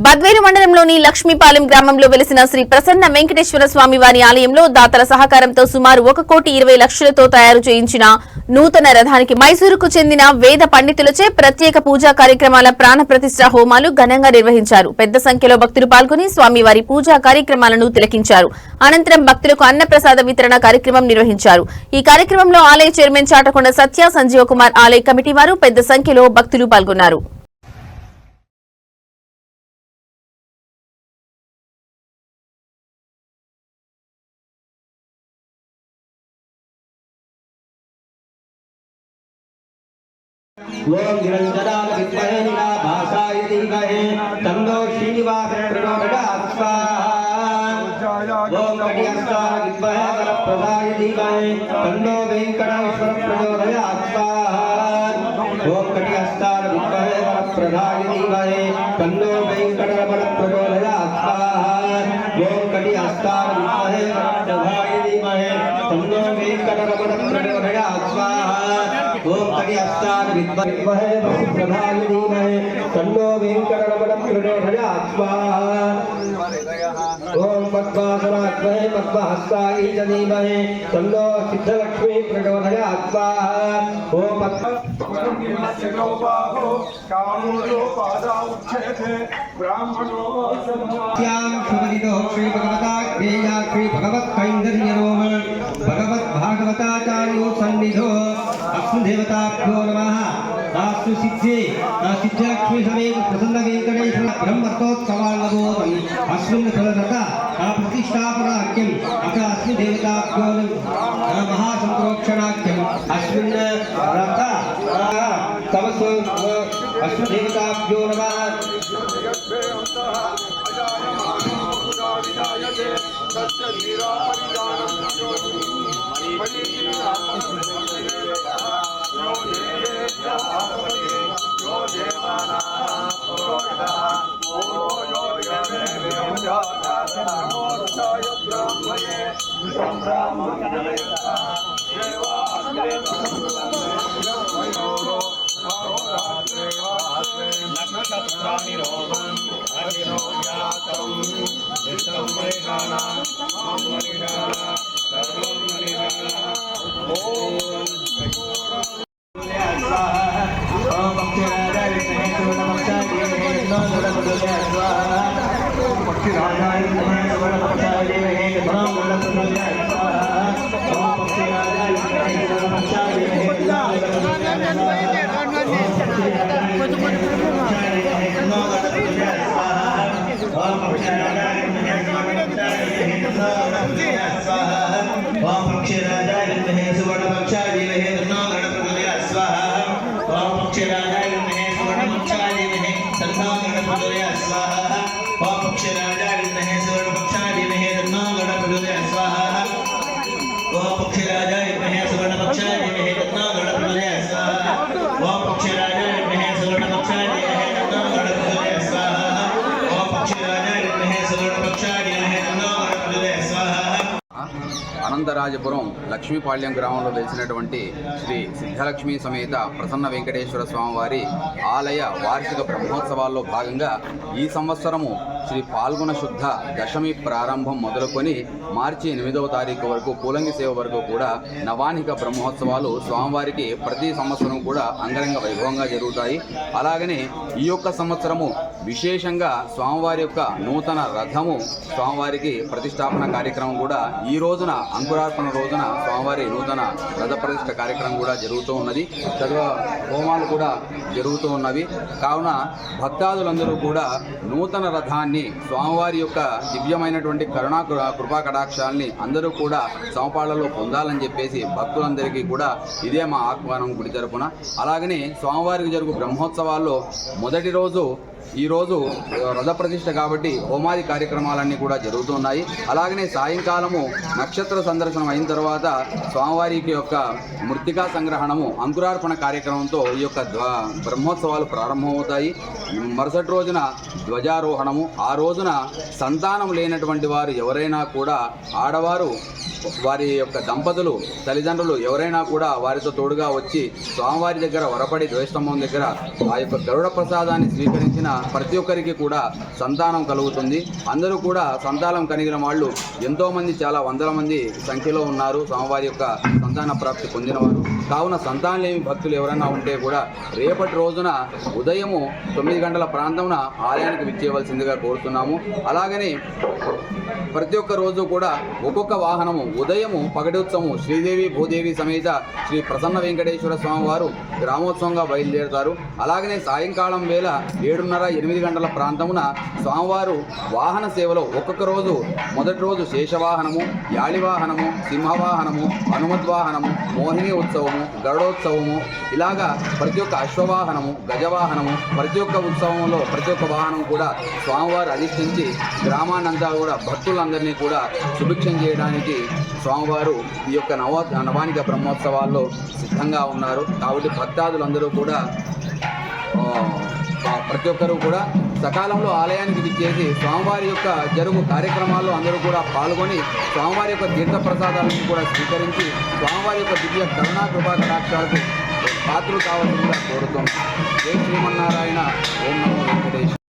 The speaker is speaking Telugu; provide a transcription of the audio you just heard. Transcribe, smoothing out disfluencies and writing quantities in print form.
బద్వేలు మండలంలోని లక్ష్మీపాలెం గ్రామంలో వెలిసిన శ్రీ ప్రసన్న వెంకటేశ్వర స్వామి వారి ఆలయంలో దాతల సహకారంతో సుమారు 1,20,00,000తో తయారు చేయించిన నూతన రథానికి మైసూరుకు చెందిన వేద పండితులచే ప్రత్యేక పూజా కార్యక్రమాల ప్రాణ ప్రతిష్ఠ హోమాలు ఘనంగా నిర్వహించారు. పెద్ద సంఖ్యలో భక్తులు పాల్గొని స్వామివారి పూజా కార్యక్రమాలను తిలకించారు. అనంతరం భక్తులకు అన్నప్రసాద వితరణ కార్యక్రమం నిర్వహించారు. ఈ కార్యక్రమంలో ఆలయ చైర్మన్ చాటకొండ సత్య, సంజీవ కుమార్, ఆలయ కమిటీ వారు పెద్ద సంఖ్యలో భక్తులు పాల్గొన్నారు. ओम निरंजनाय विद्महे निराभासाय धीमहि तन्नो श्रीनिवासः प्रचोदयात् स्वाहा। ओम कटिहस्ताय विद्महे वरप्रदाय धीमहि तन्नो वेंकटेश्वरः प्रचोदयात् स्वाहा। ओम कटिहस्ताय विद्महे वरप्रदाय धीमहि तन्नो वेंकटेश्वरः प्रचोदयात् स्वाहा। ओम कटिहस्ताय विद्महे वरप्रदाय धीमहि तन्नो वेंकटेश्वरः प्रचोदयात् स्वाहा। ओम कटिहस्ताय विद्महे वरप्रदाय धीमहि तन्नो वेंकटेश्वरः प्रचोदयात् स्वाहा। ओम पद्मासनाय पद्महस्ताय धीमहि तन्नो सिद्धलक्ष्मी प्रचोदयात् स्वाहा। ओम श्री भगवता ज्ञेया श्री भगवत कैंदर्यरोम भगवत भागवताचार्यो सन्निधो देवताभ्यो नमः। दास्तु सिद्धे सिद्धलक्ष्मी समेत प्रसन्न वेंकटेश्वर ब्रह्मोत्सवानवोदम् अस्मिन् फलरथ प्रतिष्ठापनाख्यम् अथ अस्मिन् देवताभ्यो महासंप्रोक्षणाख्यम् अस्मिन् रथ तमसो अस्मिन् देवताभ्यो नमः। అనంతరాజపురం లక్ష్మీపాళ్యం గ్రామంలో వెలిసినటువంటి శ్రీ సిద్ధలక్ష్మి సమేత ప్రసన్న వెంకటేశ్వర స్వామివారి ఆలయ వార్షిక బ్రహ్మోత్సవాల్లో భాగంగా ఈ సంవత్సరము శ్రీ పాల్గొన శుద్ధ దశమి ప్రారంభం మొదలుకొని మార్చి 8వ తారీఖు వరకు పూలంగి సేవ వరకు కూడా నవానిక బ్రహ్మోత్సవాలు స్వామివారికి ప్రతి సంవత్సరం కూడా అంగరంగ వైభవంగా జరుగుతాయి. అలాగనే ఈ యొక్క సంవత్సరము విశేషంగా స్వామివారి యొక్క నూతన రథము స్వామివారికి ప్రతిష్టాపన కార్యక్రమం కూడా ఈ రోజున అంకురార్పణ రోజున స్వామివారి నూతన రథ ప్రతిష్ఠ కార్యక్రమం కూడా జరుగుతూ ఉన్నది. చదువు హోమాలు కూడా జరుగుతూ ఉన్నవి. కావున భక్తాదులందరూ కూడా నూతన రథాన్ని స్వామివారి యొక్క దివ్యమైనటువంటి కరుణా కృపా కటాక్షాలని అందరూ కూడా సమపాళ్లలో పొందాలని చెప్పేసి భక్తులందరికీ కూడా ఇదే మా ఆహ్వానం గుడి తరపున. అలాగనే స్వామివారికి జరుగు బ్రహ్మోత్సవాల్లో మొదటి రోజు ఈరోజు రథ ప్రతిష్ఠ కాబట్టి హోమాది కార్యక్రమాలన్నీ కూడా జరుగుతున్నాయి. అలాగనే సాయంకాలము నక్షత్ర సందర్శనం అయిన తర్వాత స్వామివారికి యొక్క మృత్తికా సంగ్రహణము అంకురార్పణ కార్యక్రమంతో ఈ యొక్క బ్రహ్మోత్సవాలు ప్రారంభమవుతాయి. మరుసటి రోజున ధ్వజారోహణము. ఆ రోజున సంతానం లేనటువంటి వారు ఎవరైనా కూడా ఆడవారు వారి యొక్క దంపతులు తల్లిదండ్రులు ఎవరైనా కూడా వారితో తోడుగా వచ్చి స్వామివారి దగ్గర వరపడి ధ్వజస్తంభం దగ్గర ఆ యొక్క గరుడ ప్రసాదాన్ని స్వీకరించిన ప్రతి ఒక్కరికి కూడా సంతానం కలుగుతుంది. అందరూ కూడా సంతానం కలిగిన వాళ్ళు ఎంతోమంది, చాలా వందల మంది సంఖ్యలో ఉన్నారు స్వామివారి యొక్క సంతాన ప్రాప్తి పొందినవారు. కావున సంతానం లేని భక్తులు ఎవరైనా ఉంటే కూడా రేపటి రోజున ఉదయము 9 గంటల ప్రాంతమున ఆలయానికి విచ్చేయవలసిందిగా కోరుతున్నాము. అలాగని ప్రతి ఒక్క రోజు కూడా ఒక్కొక్క వాహనము ఉదయము పగడోత్సవము శ్రీదేవి భూదేవి సమేత శ్రీ ప్రసన్న వెంకటేశ్వర స్వామి వారు గ్రామోత్సవంగా బయలుదేరుతారు. అలాగనే సాయంకాలం వేళ 7:30-8 గంటల ప్రాంతమున స్వామివారు వాహన సేవలో ఒక్కొక్క రోజు మొదటి రోజు శేషవాహనము, యాళివాహనము, సింహవాహనము, హనుమద్వాహనము, మోహిని ఉత్సవము, గరుడోత్సవము, ఇలాగా ప్రతి ఒక్క అశ్వవాహనము, గజవాహనము, ప్రతి ఒక్క ఉత్సవంలో ప్రతి ఒక్క వాహనం కూడా స్వామివారు అధిష్ఠించి గ్రామాన్నంతా కూడా భక్తులందరినీ కూడా సుభిక్షం చేయడానికి స్వామివారు ఈ యొక్క నవానిక బ్రహ్మోత్సవాల్లో సిద్ధంగా ఉన్నారు. కాబట్టి భక్తాదులందరూ కూడా ప్రతి ఒక్కరూ కూడా సకాలంలో ఆలయానికి విచ్చేసి స్వామివారి యొక్క జరుగు కార్యక్రమాల్లో అందరూ కూడా పాల్గొని స్వామివారి యొక్క తీర్థప్రసాదాలను కూడా స్వీకరించి స్వామివారి యొక్క దివ్య కరుణా కృపా కటాక్షాలకు పాత్రలు కావాల్సిందిగా కోరుతున్నాం. జై శ్రీమన్నారాయణ. ఓం నమో వెంకటేశ్వర.